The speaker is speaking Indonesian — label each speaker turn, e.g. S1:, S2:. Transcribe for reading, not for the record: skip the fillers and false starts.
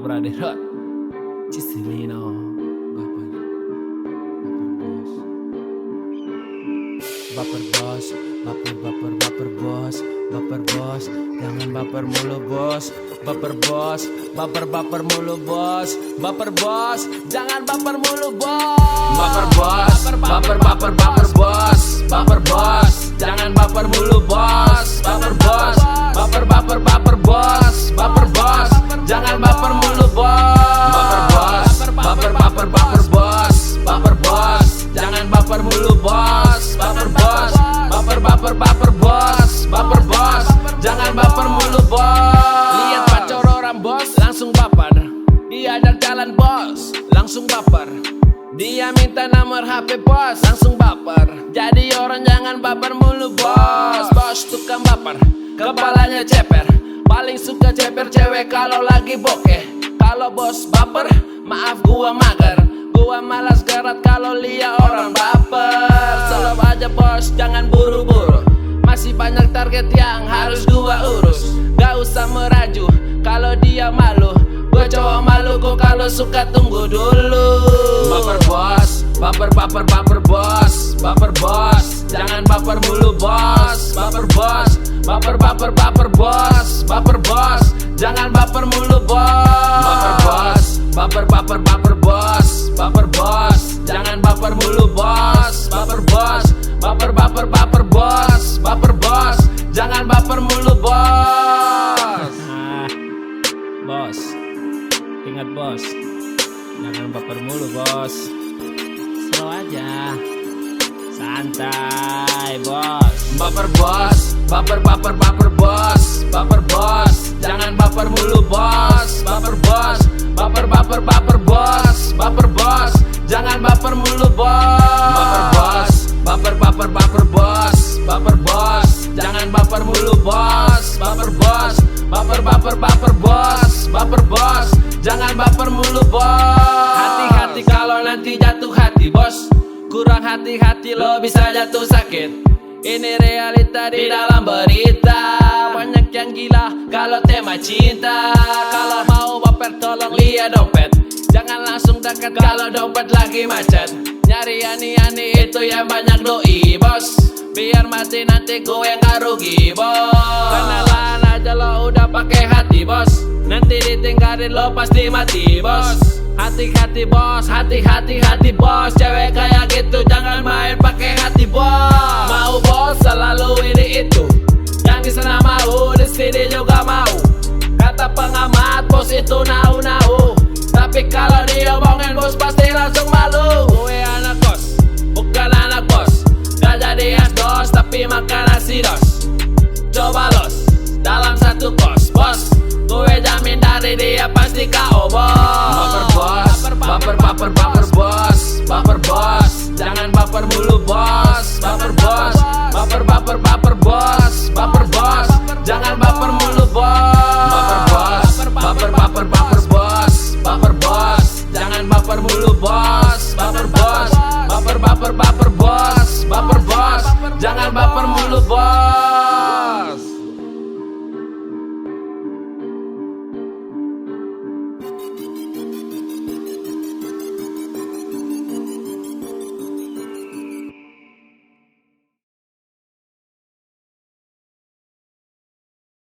S1: brother. Cisilino, baper bos, baper bos, jangan baper mulu bos, baper bos, baper mulu bos, baper bos, jangan baper mulu bos, baper bos, baper bos, baper bos, jangan baper mulu bos, baper bos, baper bos, baper bos, jangan baper mulu bos, baper bos, baper bos, baper bos, jangan baper mulu bos, baper bos, baper bos, baper bos, jangan baper mulu bos. Lihat pacor orang bos, langsung baper. Dia ajak jalan bos, langsung baper. Dia minta nomor HP bos, langsung baper. Jadi orang jangan baper mulu bos. Bos tukang baper, kepalanya ceper. Paling suka ceper cewek kalau lagi bokeh. Kalau bos baper, maaf gua mager. Gua malas gerak kalau lihat orang baper. Slow aja bos, jangan buru-buru. Masih banyak target yang harus gua urus. Gak usah meraju kalau dia malu. Gua cowok malu kok kalau suka tunggu dulu. Baper bos, baper bos, baper bos, jangan baper mulu bos. Baper bos, baper bos, baper bos, jangan baper mulu bos. Baper bos, baper bos, baper bos, jangan baper mulu bos. Baper bos, baper bos, baper bos, jangan baper mulu bos. Bos, ingat bos, jangan baper mulu bos. Slow aja, santai bos. Baper bos, baper bos, baper bos, jangan baper mulu bos. Baper bos, baper bos, baper bos, jangan baper mulu bos. Baper bos, baper bos, baper bos, jangan baper mulu bos. Baper bos, baper bos, baper bos, jangan baper mulu bos. Hati-hati kalau nanti jatuh hati bos. Kurang hati-hati lo bisa jatuh sakit. Ini realita di dalam berita. Banyak yang gila kalau tema cinta. Kalau mau baper tolong lihat dompet. Jangan langsung dekat kalau dompet lagi macet. Nyari ani-ani itu yang banyak doi bos. Biar mati nanti gue gak rugi bos. Kenalan aja lo udah pakai hati bos. Nanti ditinggalin lo pasti mati bos. Hati-hati bos, hati-hati bos. Cewek kayak gitu jangan main pakai hati bos. Mau bos selalu ini itu. Yang di sana mau, di sini juga mau. Kata pengamat bos itu nau-nau. Tapi kalau diomongin bos pasti langsung malu. Gue anak kos, bukan anak bos. Gak jadi asdos tapi makan nasi dos. Coba los, dalam satu kos bos. Gue jamin dari dia pasti KO bos. Baper bos, baper bos, baper bos, jangan baper mulu bos. Baper bos, baper